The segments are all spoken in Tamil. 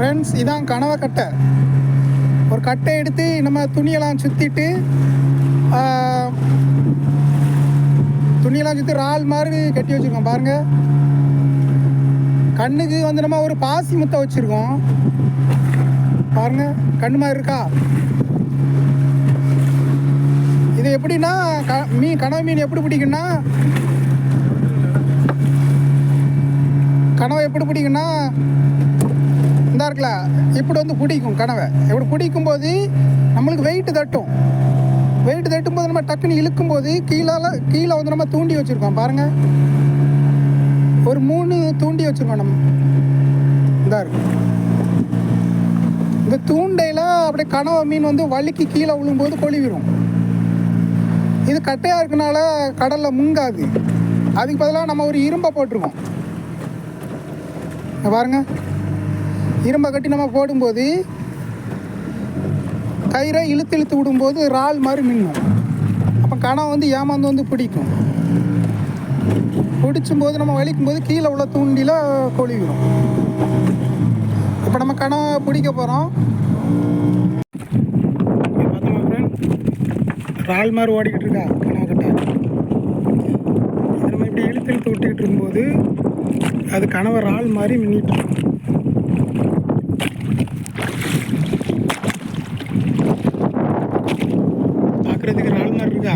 ஃப்ரெண்ட்ஸ், இதான் கனவை கட்டை. ஒரு கட்டை எடுத்து நம்ம துணியெல்லாம் சுற்றிட்டு இறால் மாதிரி கட்டி வச்சுருக்கோம் பாருங்கள். கண்ணுக்கு வந்து நம்ம ஒரு பாசி முத்தை வச்சுருக்கோம் பாருங்கள், கண்ணு மாதிரி இருக்கா. இது எப்படின்னா கனவு மீன் எப்படி பிடிக்குன்னா, கனவை எப்படி பிடிக்குன்னா இந்த இருக்குல்ல, இப்படி வந்து பிடிக்கும். கனவை எப்படி பிடிக்கும்போது நம்மளுக்கு வெயிட்டு தட்டும்போது நம்ம டக்குன்னு இழுக்கும்போது கீழே வந்து நம்ம தூண்டி வச்சுருக்கோம் பாருங்கள். ஒரு 3 தூண்டி வச்சுருக்கோம் நம்ம. இந்த இருக்கும் இந்த தூண்டையில் அப்படியே கனவை மீன் வந்து வலிக்கு கீழே விழும்போது கொழுவிடும். இது கட்டையாக இருக்கனால கடலில் முங்காது. அதுக்கு பதிலாக நம்ம ஒரு இரும்பை போட்டிருக்கோம் பாருங்கள். இரும்பை கட்டி நம்ம போடும்போது கயிறை இழுத்து விடும்போது இறால் மாதிரி மின்னும். அப்போ கனவை வந்து ஏமாந்து வந்து பிடிக்கும். பிடிச்சும்போது நம்ம வலிக்கும்போது கீழே உள்ள தூண்டியில் கொழுவிடும். இப்போ நம்ம கனவை பிடிக்க போகிறோம். பார்த்தோமா ஃப்ரெண்ட், இறால் மாதிரி ஓடிக்கிட்டு இருக்கா கனவை கட்டை. இது நம்ம இப்படி இழுத்து விட்டுக்கிட்டு இருக்கும்போது அது கனவை இறால் மாதிரி மின்னிட்டு இருக்கும். பார்க்குறதுக்கு இறால் மாதிரி இருக்கா.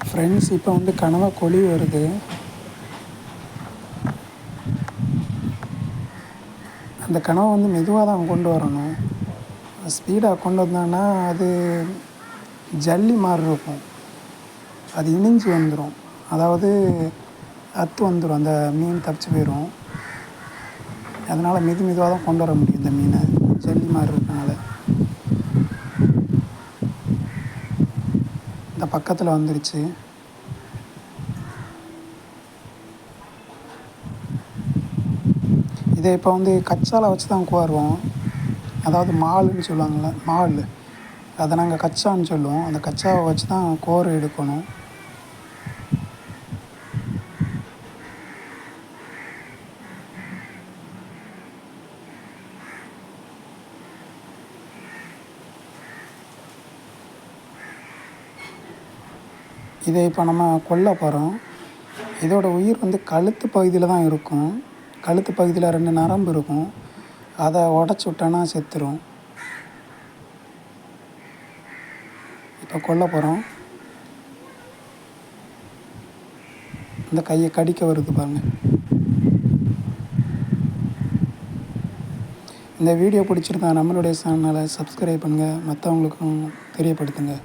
ஃப்ரெண்ட்ஸ், இப்போ வந்து கனவை கொழி வருது. அந்த கனவை வந்து மெதுவாக தான் கொண்டு வரணும். ஸ்பீடாக கொண்டு வந்தோன்னா அது ஜல்லி மாதிரி இருக்கும். அது இனிஞ்சு வந்துடும், அதாவது அத்து வந்துடும், அந்த மீன் தப்பிச்சு போயிடும். அதனால் மெதுவாக தான் கொண்டு வர முடியும் இந்த மீனை, ஜல்லி மாதிரி இருக்கனால. இந்த பக்கத்தில் வந்துருச்சு. இதை இப்போ வந்து கச்சாலை வச்சு தான் கோருவோம். அதாவது மாலுன்னு சொல்லுவாங்கள்ல, மால், அதை நாங்கள் கச்சான்னு சொல்லுவோம். அந்த கச்சாவை வச்சு தான் கோர் எடுக்கணும். இதை இப்போ நம்ம கொல்ல போகிறோம். இதோட உயிர் வந்து கழுத்து பகுதியில் தான் இருக்கும். கழுத்து பகுதியில் 2 நரம்பு இருக்கும். அதை உடச்சி விட்டோன்னா செத்துரும். இப்போ கொல்ல போகிறோம். இந்த கையை கடிக்க வருது பாருங்கள். இந்த வீடியோ பிடிச்சிருந்தா நம்மளுடைய சேனலை சப்ஸ்கிரைப் பண்ணுங்கள், மற்றவங்களுக்கும் தெரியப்படுத்துங்க.